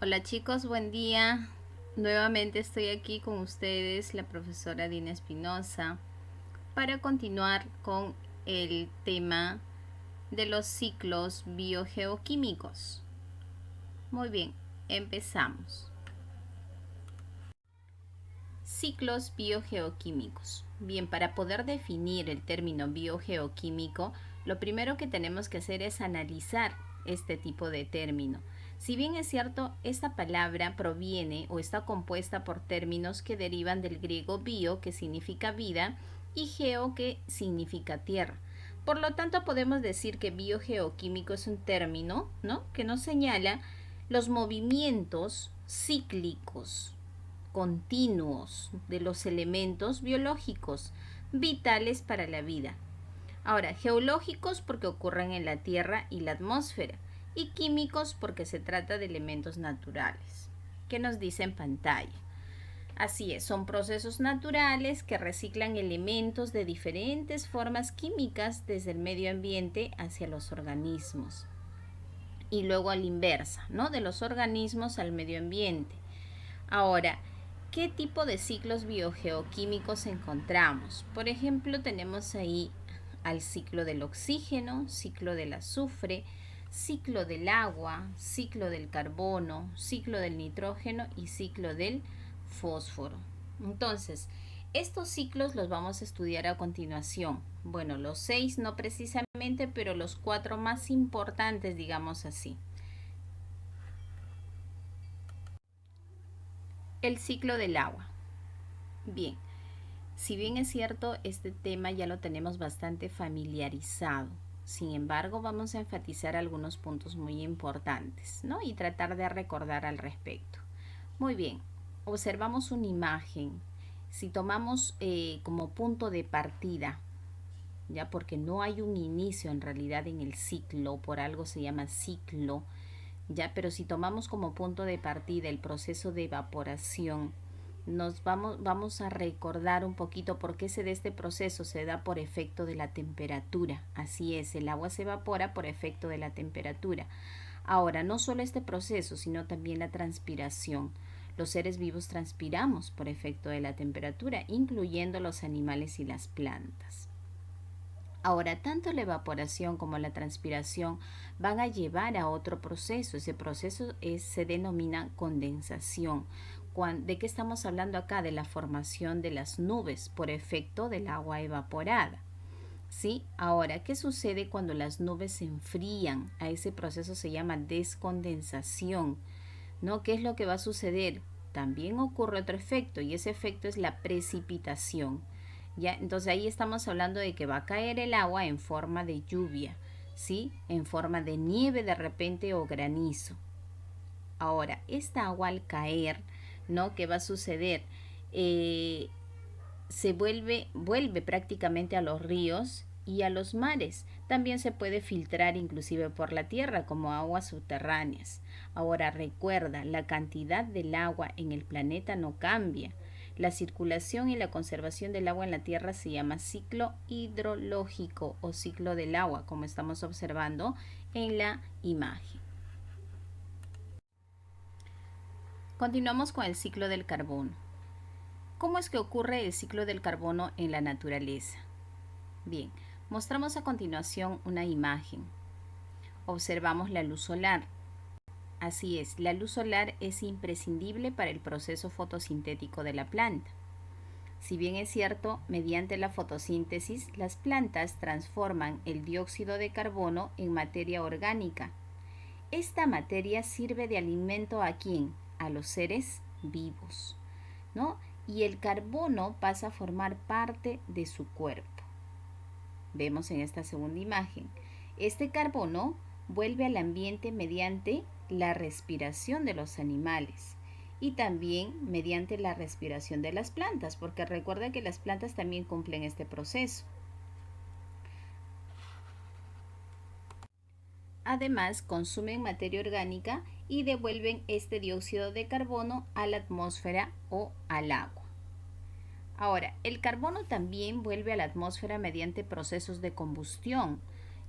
Hola chicos, buen día. Nuevamente estoy aquí con ustedes, la profesora Dina Espinosa, para continuar con el tema de los ciclos biogeoquímicos. Muy bien, empezamos. Ciclos biogeoquímicos. Bien, para poder definir el término biogeoquímico, lo primero que tenemos que hacer es analizar este tipo de término. Si bien es cierto, esta palabra proviene o está compuesta por términos que derivan del griego bio, que significa vida, y geo, que significa tierra. Por lo tanto, podemos decir que biogeoquímico es un término, ¿no?, que nos señala los movimientos cíclicos continuos de los elementos biológicos vitales para la vida. Ahora, geológicos porque ocurren en la Tierra y la atmósfera, y químicos porque se trata de elementos naturales. ¿Qué nos dice en pantalla? Así es, son procesos naturales que reciclan elementos de diferentes formas químicas desde el medio ambiente hacia los organismos. Y luego a la inversa, ¿no?, de los organismos al medio ambiente. Ahora, ¿qué tipo de ciclos biogeoquímicos encontramos? Por ejemplo, tenemos ahí al ciclo del oxígeno, ciclo del azufre, ciclo del agua, ciclo del carbono, ciclo del nitrógeno y ciclo del fósforo. Entonces, estos ciclos los vamos a estudiar a continuación. Bueno, los 6 no precisamente, pero los 4 más importantes, digamos así. El ciclo del agua. Bien, si bien es cierto, este tema ya lo tenemos bastante familiarizado. Sin embargo, vamos a enfatizar algunos puntos muy importantes, ¿no?, y tratar de recordar al respecto. Muy bien, observamos una imagen. Si tomamos como punto de partida, ya, porque no hay un inicio en realidad en el ciclo, por algo se llama ciclo, ya, pero si tomamos como punto de partida el proceso de evaporación, vamos a recordar un poquito por qué se da este proceso. Se da por efecto de la temperatura. Así es, el agua se evapora por efecto de la temperatura. Ahora, no solo este proceso, sino también la transpiración. Los seres vivos transpiramos por efecto de la temperatura, incluyendo los animales y las plantas. Ahora, tanto la evaporación como la transpiración van a llevar a otro proceso. Ese proceso se denomina condensación. ¿De qué estamos hablando acá? De la formación de las nubes por efecto del agua evaporada. ¿Sí? Ahora, ¿qué sucede cuando las nubes se enfrían? A ese proceso se llama descondensación, ¿no? ¿Qué es lo que va a suceder? También ocurre otro efecto, y ese efecto es la precipitación. ¿Ya? Entonces ahí estamos hablando de que va a caer el agua en forma de lluvia, ¿sí?, en forma de nieve de repente o granizo. Ahora, esta agua al caer, ¿no?, ¿qué va a suceder? Se vuelve prácticamente a los ríos y a los mares. También se puede filtrar inclusive por la tierra como aguas subterráneas. Ahora recuerda, la cantidad del agua en el planeta no cambia. La circulación y la conservación del agua en la tierra se llama ciclo hidrológico o ciclo del agua, como estamos observando en la imagen. Continuamos con el ciclo del carbono. ¿Cómo es que ocurre el ciclo del carbono en la naturaleza? Bien, mostramos a continuación una imagen. Observamos la luz solar. Así es, la luz solar es imprescindible para el proceso fotosintético de la planta. Si bien es cierto, mediante la fotosíntesis, las plantas transforman el dióxido de carbono en materia orgánica. Esta materia sirve de alimento ¿a quién? A los seres vivos, ¿no? Y el carbono pasa a formar parte de su cuerpo. Vemos en esta segunda imagen. Este carbono vuelve al ambiente mediante la respiración de los animales y también mediante la respiración de las plantas, porque recuerda que las plantas también cumplen este proceso. Además, consumen materia orgánica y devuelven este dióxido de carbono a la atmósfera o al agua. Ahora, el carbono también vuelve a la atmósfera mediante procesos de combustión,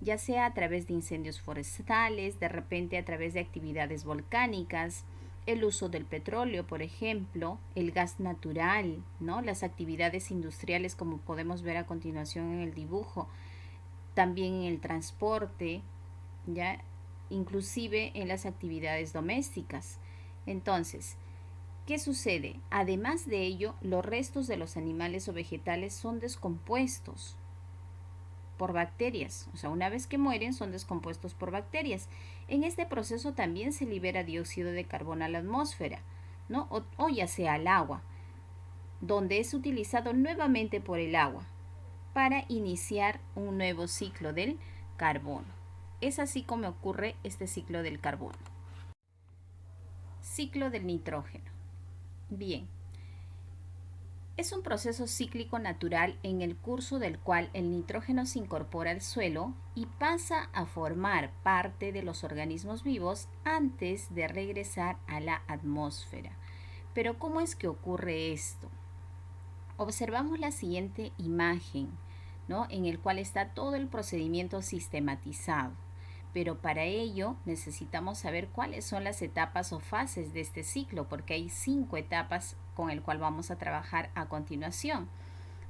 ya sea a través de incendios forestales, de repente a través de actividades volcánicas, el uso del petróleo, por ejemplo, el gas natural, ¿no? Las actividades industriales, como podemos ver a continuación en el dibujo, también en el transporte, ya, inclusive en las actividades domésticas. Entonces, ¿qué sucede? Además de ello, los restos de los animales o vegetales son descompuestos por bacterias, o sea, una vez que mueren son descompuestos por bacterias. En este proceso también se libera dióxido de carbono a la atmósfera, ¿no? O ya sea al agua, donde es utilizado nuevamente por el agua para iniciar un nuevo ciclo del carbono. Es así como ocurre este ciclo del carbono. Ciclo del nitrógeno. Bien, es un proceso cíclico natural en el curso del cual el nitrógeno se incorpora al suelo y pasa a formar parte de los organismos vivos antes de regresar a la atmósfera. Pero ¿cómo es que ocurre esto? Observamos la siguiente imagen, ¿no? En el cual está todo el procedimiento sistematizado. Pero para ello necesitamos saber cuáles son las etapas o fases de este ciclo, porque hay 5 etapas con el cual vamos a trabajar a continuación.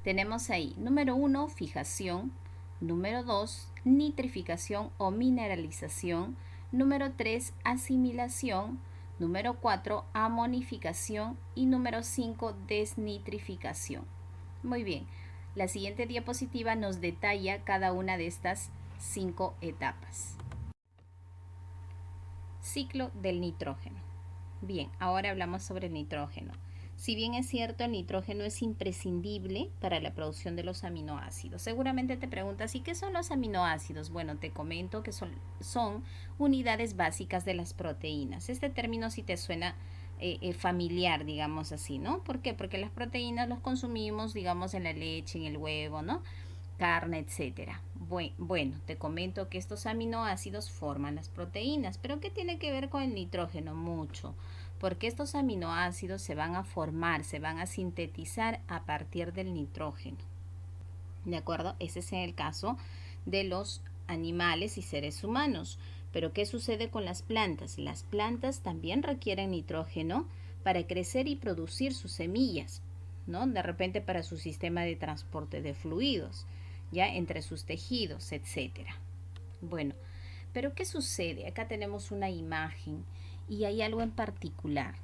Tenemos ahí, número 1, fijación, número 2, nitrificación o mineralización, número 3, asimilación, número 4, amonificación y número 5, desnitrificación. Muy bien, la siguiente diapositiva nos detalla cada una de estas 5 etapas. Ciclo del nitrógeno. Bien, ahora hablamos sobre el nitrógeno. Si bien es cierto, el nitrógeno es imprescindible para la producción de los aminoácidos. Seguramente te preguntas, ¿y qué son los aminoácidos? Bueno, te comento que son unidades básicas de las proteínas. Este término sí te suena familiar, digamos así, ¿no? ¿Por qué? Porque las proteínas los consumimos, digamos, en la leche, en el huevo, ¿no? Carne, etcétera. Bueno, te comento que estos aminoácidos forman las proteínas, pero ¿qué tiene que ver con el nitrógeno? Mucho, porque estos aminoácidos se van a formar, se van a sintetizar a partir del nitrógeno. ¿De acuerdo? Ese es el caso de los animales y seres humanos. Pero ¿qué sucede con las plantas? Las plantas también requieren nitrógeno para crecer y producir sus semillas, ¿no? De repente para su sistema de transporte de fluidos, ya entre sus tejidos, etcétera. Bueno, pero ¿qué sucede? Acá tenemos una imagen y hay algo en particular,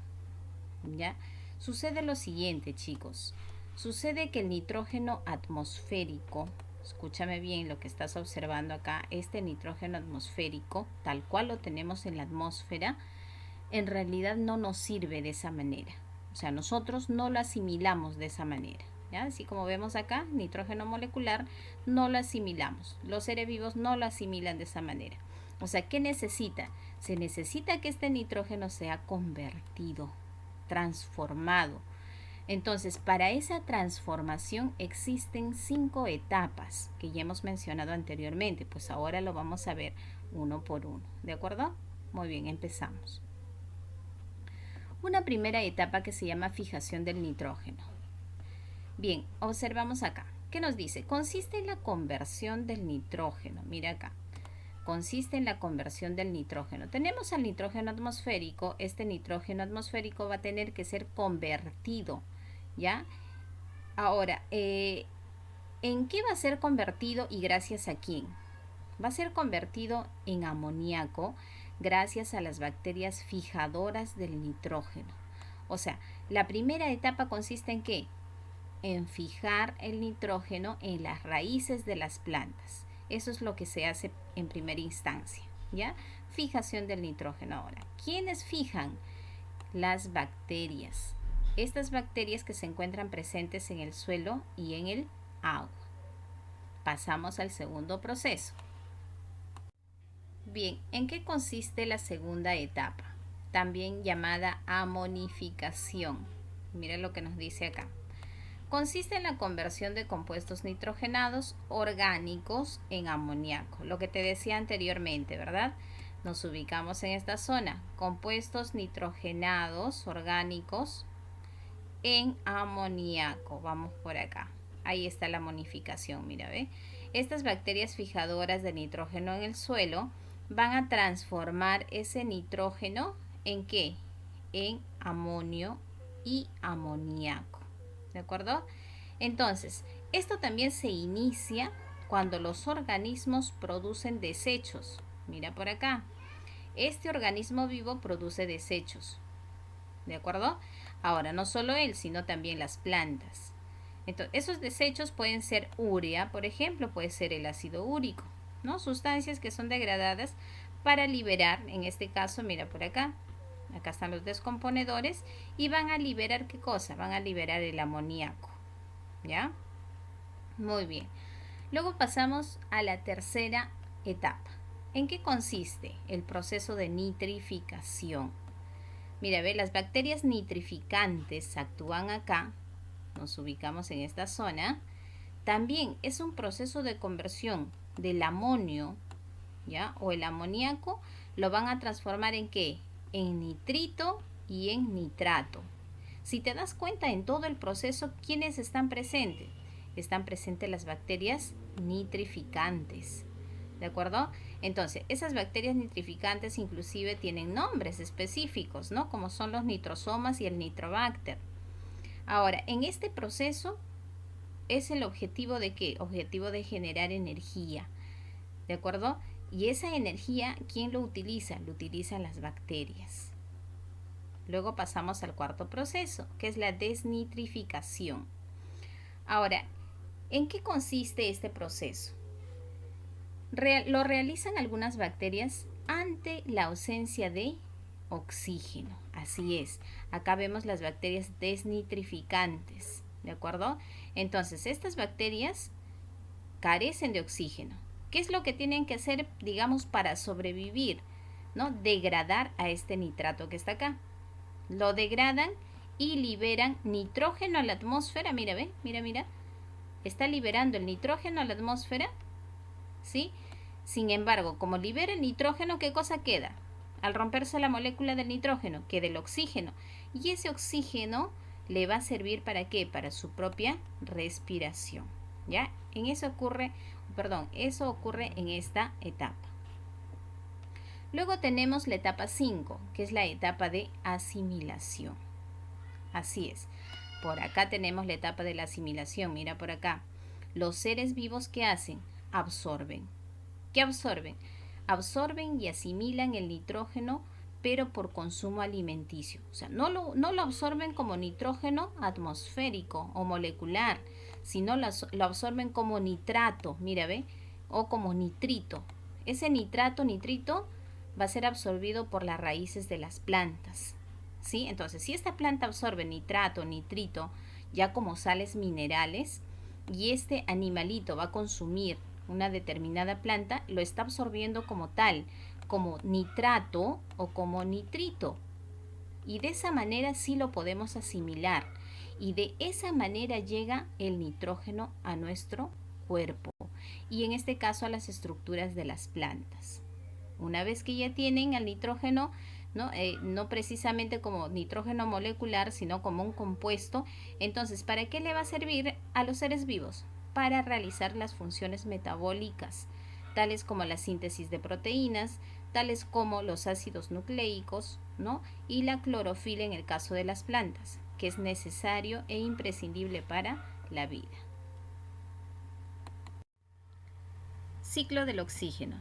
¿ya? Sucede lo siguiente, chicos. Sucede que el nitrógeno atmosférico, escúchame bien lo que estás observando acá, este nitrógeno atmosférico, tal cual lo tenemos en la atmósfera, en realidad no nos sirve de esa manera. O sea, nosotros no lo asimilamos de esa manera. ¿Ya? Así como vemos acá, nitrógeno molecular, no lo asimilamos. Los seres vivos no lo asimilan de esa manera. O sea, ¿qué necesita? Se necesita que este nitrógeno sea convertido, transformado. Entonces, para esa transformación existen 5 etapas que ya hemos mencionado anteriormente. Pues ahora lo vamos a ver uno por uno. ¿De acuerdo? Muy bien, empezamos. Una primera etapa que se llama fijación del nitrógeno. Bien, observamos acá. ¿Qué nos dice? Consiste en la conversión del nitrógeno. Mira acá. Consiste en la conversión del nitrógeno. Tenemos al nitrógeno atmosférico. Este nitrógeno atmosférico va a tener que ser convertido, ¿ya? Ahora, ¿en qué va a ser convertido y gracias a quién? Va a ser convertido en amoníaco gracias a las bacterias fijadoras del nitrógeno. O sea, la primera etapa consiste en ¿qué? En fijar el nitrógeno en las raíces de las plantas. Eso es lo que se hace en primera instancia, ¿ya? Fijación del nitrógeno. Ahora, ¿quiénes fijan? Las bacterias. Estas bacterias que se encuentran presentes en el suelo y en el agua. Pasamos al segundo proceso. Bien, ¿en qué consiste la segunda etapa? También llamada amonificación. Mira lo que nos dice acá. Consiste en la conversión de compuestos nitrogenados orgánicos en amoníaco. Lo que te decía anteriormente, ¿verdad? Nos ubicamos en esta zona. Compuestos nitrogenados orgánicos en amoníaco. Vamos por acá. Ahí está la amonificación, mira, ¿ve? Estas bacterias fijadoras de nitrógeno en el suelo van a transformar ese nitrógeno ¿en qué? en amonio y amoníaco. ¿De acuerdo? Entonces, esto también se inicia cuando los organismos producen desechos. Mira por acá. Este organismo vivo produce desechos. ¿De acuerdo? Ahora, no solo él, sino también las plantas. Entonces, esos desechos pueden ser urea, por ejemplo, puede ser el ácido úrico, ¿no? Sustancias que son degradadas para liberar, en este caso, mira por acá, acá están los descomponedores y van a liberar, ¿qué cosa? Van a liberar el amoníaco, ¿ya? Muy bien. Luego pasamos a la tercera etapa. ¿En qué consiste el proceso de nitrificación? Mira, ve, las bacterias nitrificantes actúan acá, nos ubicamos en esta zona. También es un proceso de conversión del amonio, ¿ya? O el amoníaco, lo van a transformar ¿en qué? En nitrito y en nitrato. Si te das cuenta en todo el proceso, ¿quiénes están presentes? Están presentes las bacterias nitrificantes. ¿De acuerdo? Entonces, esas bacterias nitrificantes inclusive tienen nombres específicos, ¿no? Como son los nitrosomas y el nitrobacter. Ahora, en este proceso es el objetivo de ¿qué? Objetivo de generar energía. ¿De acuerdo? Y esa energía, ¿quién lo utiliza? Lo utilizan las bacterias. Luego pasamos al cuarto proceso, que es la desnitrificación. Ahora, ¿en qué consiste este proceso? Lo realizan algunas bacterias ante la ausencia de oxígeno. Así es. Acá vemos las bacterias desnitrificantes. ¿De acuerdo? Entonces, estas bacterias carecen de oxígeno. ¿Qué es lo que tienen que hacer, digamos, para sobrevivir? ¿No? Degradar a este nitrato que está acá. Lo degradan y liberan nitrógeno a la atmósfera. Mira, ve, mira. Está liberando el nitrógeno a la atmósfera. ¿Sí? Sin embargo, como libera el nitrógeno, ¿qué cosa queda? Al romperse la molécula del nitrógeno, queda el oxígeno. Y ese oxígeno le va a servir ¿para qué? Para su propia respiración. ¿Ya? Eso ocurre en esta etapa. Luego tenemos la etapa 5, que es la etapa de asimilación. Así es. Por acá tenemos la etapa de la asimilación. Mira por acá. Los seres vivos, ¿qué hacen? Absorben. ¿Qué absorben? Absorben y asimilan el nitrógeno, pero por consumo alimenticio. O sea, no lo absorben como nitrógeno atmosférico o molecular, sino lo absorben como nitrato, mira, ve, o como nitrito. Ese nitrito va a ser absorbido por las raíces de las plantas. ¿Sí? Entonces, si esta planta absorbe nitrato, nitrito, ya como sales minerales, y este animalito va a consumir una determinada planta, lo está absorbiendo como tal, como nitrato o como nitrito. Y de esa manera sí lo podemos asimilar. Y de esa manera llega el nitrógeno a nuestro cuerpo. Y en este caso a las estructuras de las plantas. Una vez que ya tienen el nitrógeno, no precisamente como nitrógeno molecular, sino como un compuesto, entonces, ¿para qué le va a servir a los seres vivos? Para realizar las funciones metabólicas, tales como la síntesis de proteínas, tales como los ácidos nucleicos, ¿no? Y la clorofila en el caso de las plantas, que es necesario e imprescindible para la vida. Ciclo del oxígeno.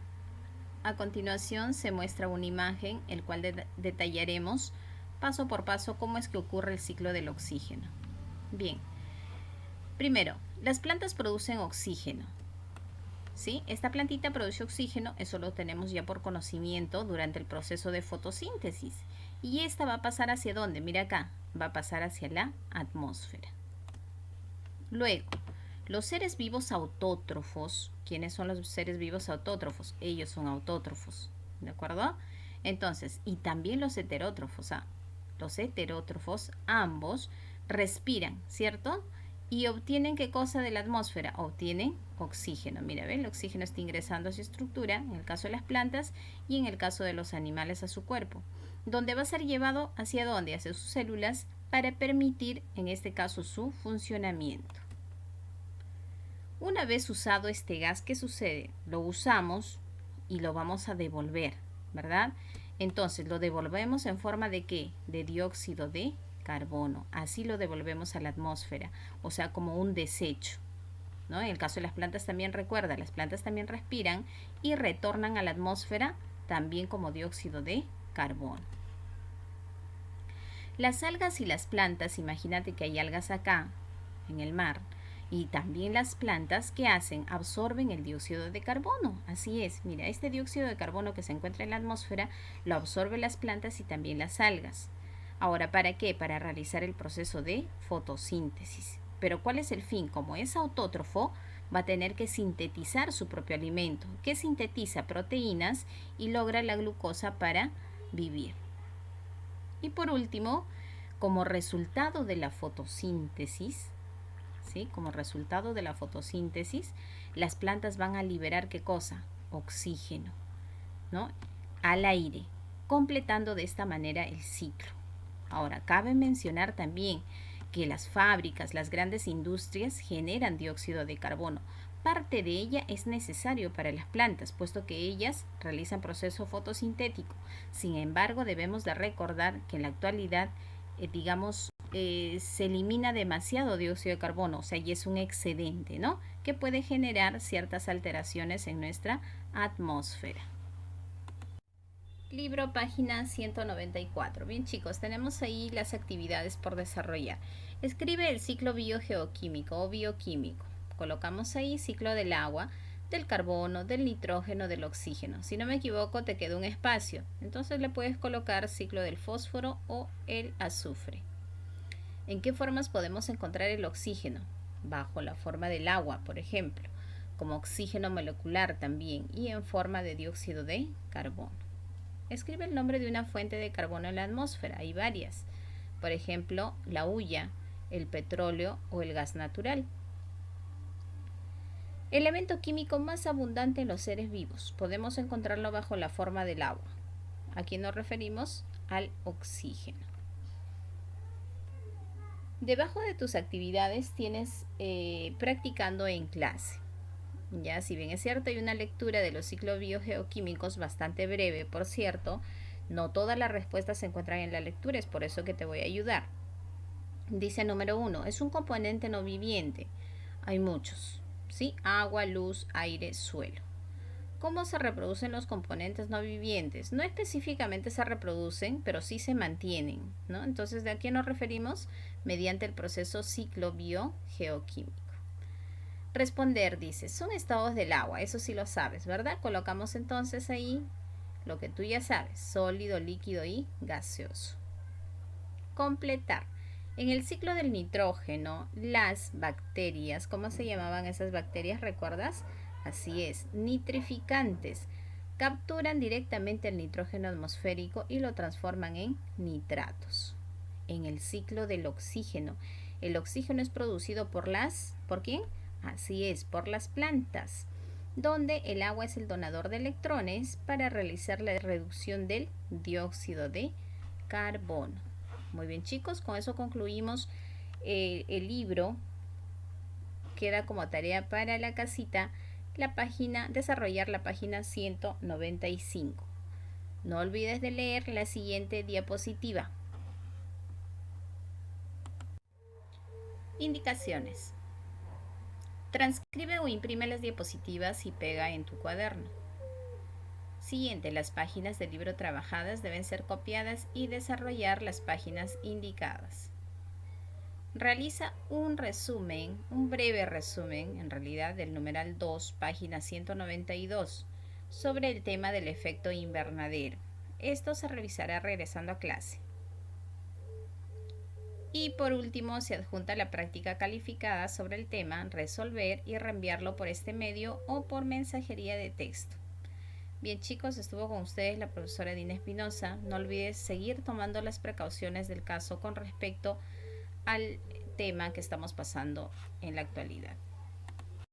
A continuación se muestra una imagen, el cual detallaremos paso por paso cómo es que ocurre el ciclo del oxígeno. Bien, primero, las plantas producen oxígeno. ¿Sí? Esta plantita produce oxígeno, eso lo tenemos ya por conocimiento durante el proceso de fotosíntesis. Y esta va a pasar ¿hacia dónde? Mira acá, va a pasar hacia la atmósfera. Luego, los seres vivos autótrofos. ¿Quiénes son los seres vivos autótrofos? Ellos son autótrofos, ¿de acuerdo? Entonces, y también los heterótrofos. Los heterótrofos, ambos, respiran, ¿cierto? Y obtienen ¿qué cosa de la atmósfera? Obtienen oxígeno. Mira, ¿ven? El oxígeno está ingresando a su estructura, en el caso de las plantas, y en el caso de los animales a su cuerpo. Donde va a ser llevado ¿hacia dónde? Hacia sus células para permitir, en este caso, su funcionamiento. Una vez usado este gas, ¿qué sucede? Lo usamos y lo vamos a devolver, ¿verdad? Entonces lo devolvemos en forma de ¿qué? De dióxido de carbono. Así lo devolvemos a la atmósfera, o sea, como un desecho, ¿no? En el caso de las plantas también recuerda, las plantas también respiran y retornan a la atmósfera también como dióxido de carbono. Las algas y las plantas, imagínate que hay algas acá en el mar, y también las plantas, ¿qué hacen? Absorben el dióxido de carbono. Así es, mira, este dióxido de carbono que se encuentra en la atmósfera lo absorben las plantas y también las algas. Ahora, ¿para qué? Para realizar el proceso de fotosíntesis. Pero ¿cuál es el fin? Como es autótrofo, va a tener que sintetizar su propio alimento, que sintetiza proteínas y logra la glucosa para vivir. Y por último, como resultado de la fotosíntesis, ¿sí? Como resultado de la fotosíntesis, las plantas van a liberar ¿qué cosa? Oxígeno, ¿no? Al aire, completando de esta manera el ciclo. Ahora, cabe mencionar también que las fábricas, las grandes industrias generan dióxido de carbono. Parte de ella es necesario para las plantas, puesto que ellas realizan proceso fotosintético. Sin embargo, debemos de recordar que en la actualidad, se elimina demasiado dióxido de carbono, o sea, y es un excedente, ¿no? Que puede generar ciertas alteraciones en nuestra atmósfera. Libro, página 194. Bien, chicos, tenemos ahí las actividades por desarrollar. Escribe el ciclo biogeoquímico o bioquímico. Colocamos ahí ciclo del agua, del carbono, del nitrógeno, del oxígeno. Si no me equivoco, te queda un espacio. Entonces le puedes colocar ciclo del fósforo o el azufre. ¿En qué formas podemos encontrar el oxígeno? Bajo la forma del agua, por ejemplo, como oxígeno molecular también, y en forma de dióxido de carbono. Escribe el nombre de una fuente de carbono en la atmósfera. Hay varias. Por ejemplo, la hulla, el petróleo o el gas natural. Elemento químico más abundante en los seres vivos. Podemos encontrarlo bajo la forma del agua. Aquí nos referimos al oxígeno. Debajo de tus actividades tienes practicando en clase. Ya, si bien es cierto, hay una lectura de los ciclos biogeoquímicos bastante breve, por cierto, no todas las respuestas se encuentran en la lectura, es por eso que te voy a ayudar. Dice número 1, es un componente no viviente. Hay muchos, ¿sí? Agua, luz, aire, suelo. ¿Cómo se reproducen los componentes no vivientes? No específicamente se reproducen, pero sí se mantienen, ¿no? Entonces, ¿de a qué nos referimos? Mediante el proceso ciclo biogeoquímico. Responder, dice, son estados del agua, eso sí lo sabes, ¿verdad? Colocamos entonces ahí lo que tú ya sabes, sólido, líquido y gaseoso. Completar. En el ciclo del nitrógeno, las bacterias, ¿cómo se llamaban esas bacterias? ¿Recuerdas? Así es, nitrificantes. Capturan directamente el nitrógeno atmosférico y lo transforman en nitratos. En el ciclo del oxígeno, el oxígeno es producido ¿por quién? Así es, por las plantas, donde el agua es el donador de electrones para realizar la reducción del dióxido de carbono. Muy bien, chicos, con eso concluimos el libro. Queda como tarea para la casita desarrollar la página 195. No olvides de leer la siguiente diapositiva. Indicaciones. Transcribe o imprime las diapositivas y pega en tu cuaderno. Siguiente, las páginas del libro trabajadas deben ser copiadas y desarrollar las páginas indicadas. Realiza un resumen, un breve resumen, en realidad, del numeral 2, página 192, sobre el tema del efecto invernadero. Esto se revisará regresando a clase. Y por último, se adjunta la práctica calificada sobre el tema, resolver y reenviarlo por este medio o por mensajería de texto. Bien, chicos, estuvo con ustedes la profesora Dina Espinosa. No olvides seguir tomando las precauciones del caso con respecto al tema que estamos pasando en la actualidad.